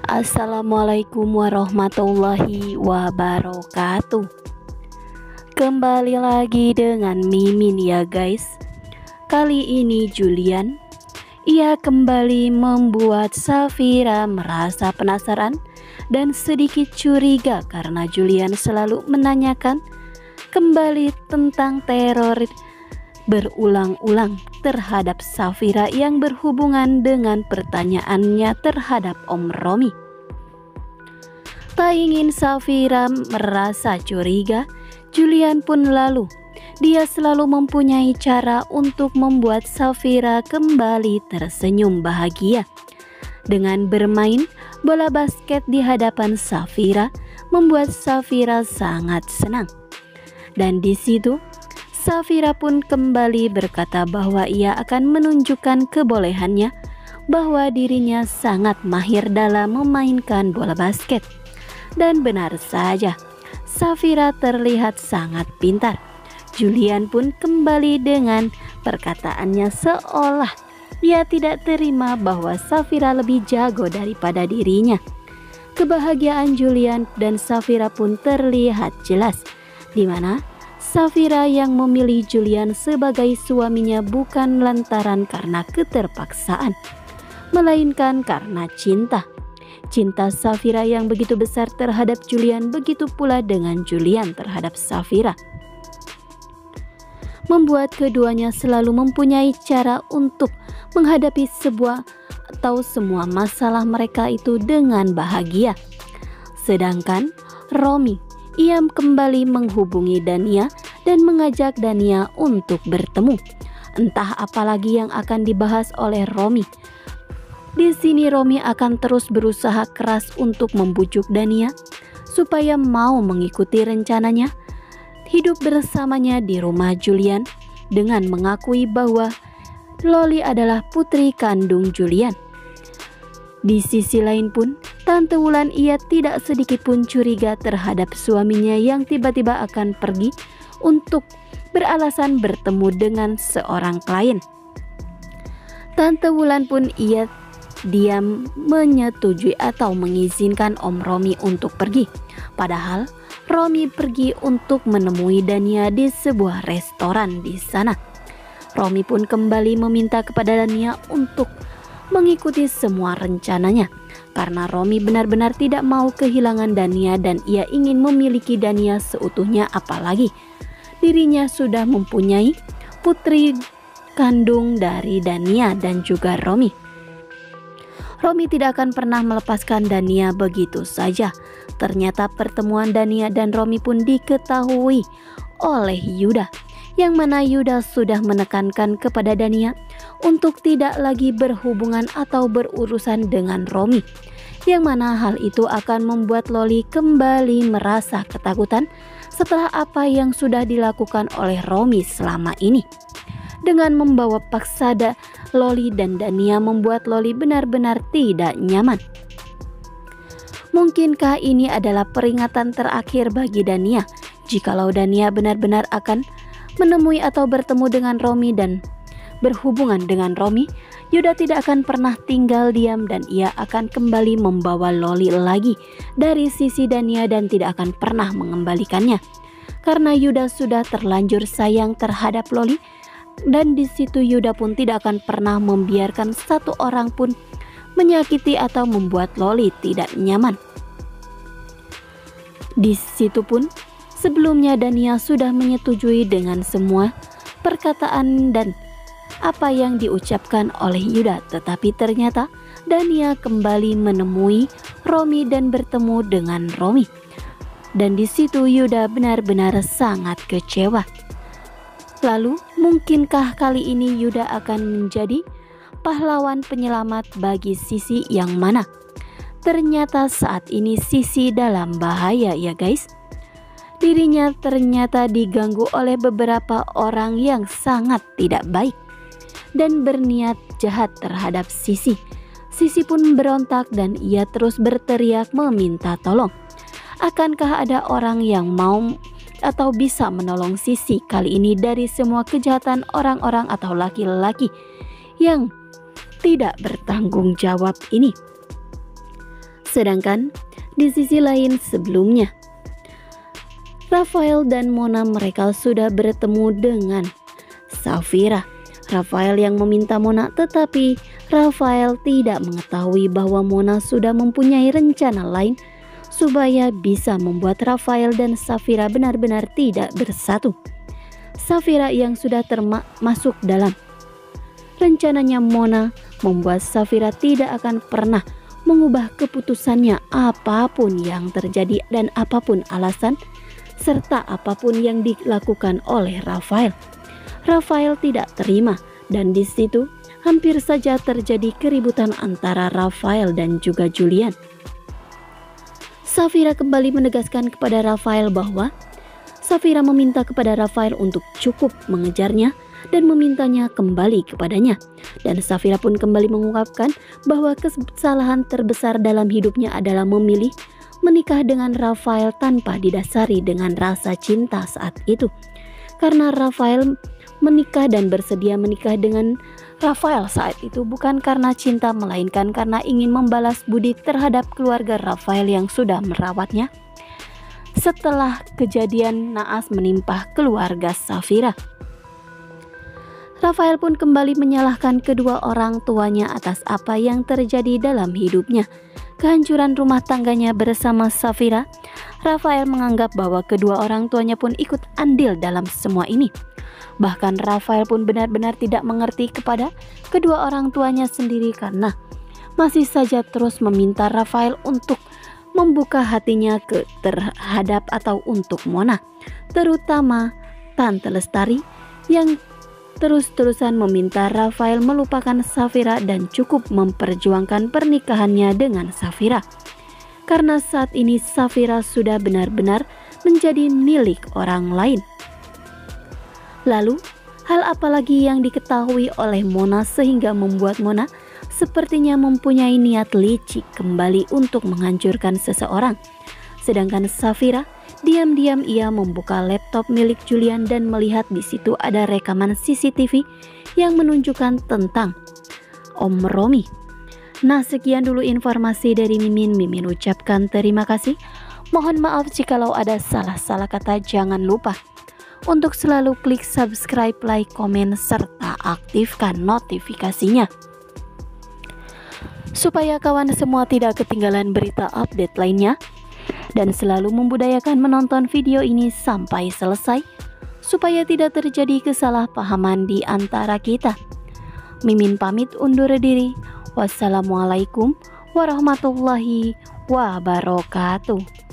Assalamualaikum warahmatullahi wabarakatuh. Kembali lagi dengan Mimin ya guys. Kali ini Julian, ia kembali membuat Safira merasa penasaran dan sedikit curiga karena Julian selalu menanyakan kembali tentang teror berulang-ulang terhadap Safira yang berhubungan dengan pertanyaannya terhadap Om Romi. Tak ingin Safira merasa curiga, Julian pun lalu. Dia selalu mempunyai cara untuk membuat Safira kembali tersenyum bahagia. Dengan bermain bola basket di hadapan Safira, membuat Safira sangat senang. Dan di situ Safira pun kembali berkata bahwa ia akan menunjukkan kebolehannya, bahwa dirinya sangat mahir dalam memainkan bola basket. Dan benar saja, Safira terlihat sangat pintar. Julian pun kembali dengan perkataannya seolah ia tidak terima bahwa Safira lebih jago daripada dirinya. Kebahagiaan Julian dan Safira pun terlihat jelas, di mana Safira yang memilih Julian sebagai suaminya bukan lantaran karena keterpaksaan, melainkan karena cinta. Cinta Safira yang begitu besar terhadap Julian, begitu pula dengan Julian terhadap Safira, membuat keduanya selalu mempunyai cara untuk menghadapi sebuah atau semua masalah mereka itu dengan bahagia. Sedangkan Romi, ia kembali menghubungi Dania dan mengajak Dania untuk bertemu. Entah apalagi yang akan dibahas oleh Romi. Di sini Romi akan terus berusaha keras untuk membujuk Dania supaya mau mengikuti rencananya hidup bersamanya di rumah Julian dengan mengakui bahwa Loli adalah putri kandung Julian. Di sisi lain pun, Tante Wulan ia tidak sedikit pun curiga terhadap suaminya yang tiba-tiba akan pergi untuk beralasan bertemu dengan seorang klien. Tante Wulan pun ia diam menyetujui atau mengizinkan Om Romi untuk pergi. Padahal Romi pergi untuk menemui Dania di sebuah restoran di sana. Romi pun kembali meminta kepada Dania untuk mengikuti semua rencananya, karena Romi benar-benar tidak mau kehilangan Dania dan ia ingin memiliki Dania seutuhnya, apalagi dirinya sudah mempunyai putri kandung dari Dania dan juga Romi. Romi tidak akan pernah melepaskan Dania begitu saja. Ternyata pertemuan Dania dan Romi pun diketahui oleh Yuda, yang mana Yuda sudah menekankan kepada Dania untuk tidak lagi berhubungan atau berurusan dengan Romi, yang mana hal itu akan membuat Loli kembali merasa ketakutan setelah apa yang sudah dilakukan oleh Romi selama ini. Dengan membawa paksa Loli dan Dania membuat Loli benar-benar tidak nyaman. Mungkinkah ini adalah peringatan terakhir bagi Dania? Jikalau Dania benar-benar akan menemui atau bertemu dengan Romi dan berhubungan dengan Romi, Yuda tidak akan pernah tinggal diam dan ia akan kembali membawa Loli lagi dari sisi Dania dan tidak akan pernah mengembalikannya. Karena Yuda sudah terlanjur sayang terhadap Loli, dan di situ Yuda pun tidak akan pernah membiarkan satu orang pun menyakiti atau membuat Loli tidak nyaman. Di situ pun sebelumnya Dania sudah menyetujui dengan semua perkataan dan apa yang diucapkan oleh Yuda, tetapi ternyata Dania kembali menemui Romi dan bertemu dengan Romi. Dan di situ Yuda benar-benar sangat kecewa. Lalu, mungkinkah kali ini Yuda akan menjadi pahlawan penyelamat bagi Sisi yang mana? Ternyata saat ini Sisi dalam bahaya ya guys. Dirinya ternyata diganggu oleh beberapa orang yang sangat tidak baik dan berniat jahat terhadap Sisi. Sisi pun berontak dan ia terus berteriak meminta tolong. Akankah ada orang yang mau atau bisa menolong Sisi kali ini dari semua kejahatan orang-orang atau laki-laki yang tidak bertanggung jawab ini? Sedangkan di sisi lain sebelumnya, Rafael dan Mona mereka sudah bertemu dengan Safira. Rafael yang meminta Mona, tetapi Rafael tidak mengetahui bahwa Mona sudah mempunyai rencana lain supaya bisa membuat Rafael dan Safira benar-benar tidak bersatu. Safira yang sudah termasuk dalam rencananya Mona membuat Safira tidak akan pernah mengubah keputusannya apapun yang terjadi dan apapun alasan serta apapun yang dilakukan oleh Rafael. Rafael tidak terima dan di situ hampir saja terjadi keributan antara Rafael dan juga Julian. Safira kembali menegaskan kepada Rafael bahwa Safira meminta kepada Rafael untuk cukup mengejarnya dan memintanya kembali kepadanya. Dan Safira pun kembali mengungkapkan bahwa kesalahan terbesar dalam hidupnya adalah memilih menikah dengan Rafael tanpa didasari dengan rasa cinta saat itu. Karena Rafael menikah dan bersedia menikah dengan Rafael saat itu bukan karena cinta, melainkan karena ingin membalas budi terhadap keluarga Rafael yang sudah merawatnya setelah kejadian naas menimpa keluarga Safira. Rafael pun kembali menyalahkan kedua orang tuanya atas apa yang terjadi dalam hidupnya, kehancuran rumah tangganya bersama Safira. Rafael menganggap bahwa kedua orang tuanya pun ikut andil dalam semua ini. Bahkan Rafael pun benar-benar tidak mengerti kepada kedua orang tuanya sendiri karena masih saja terus meminta Rafael untuk membuka hatinya terhadap atau untuk Mona, terutama Tante Lestari yang terus-terusan meminta Rafael melupakan Safira dan cukup memperjuangkan pernikahannya dengan Safira. Karena saat ini Safira sudah benar-benar menjadi milik orang lain. Lalu, hal apa lagi yang diketahui oleh Mona sehingga membuat Mona sepertinya mempunyai niat licik kembali untuk menghancurkan seseorang. Sedangkan Safira, diam-diam ia membuka laptop milik Julian dan melihat di situ ada rekaman CCTV yang menunjukkan tentang Om Romi. Nah, sekian dulu informasi dari Mimin. Mimin ucapkan terima kasih. Mohon maaf jikalau ada salah-salah kata. Jangan lupa untuk selalu klik subscribe, like, komen, serta aktifkan notifikasinya supaya kawan semua tidak ketinggalan berita update lainnya, dan selalu membudayakan menonton video ini sampai selesai supaya tidak terjadi kesalahpahaman di antara kita. Mimin pamit undur diri. Wassalamualaikum warahmatullahi wabarakatuh.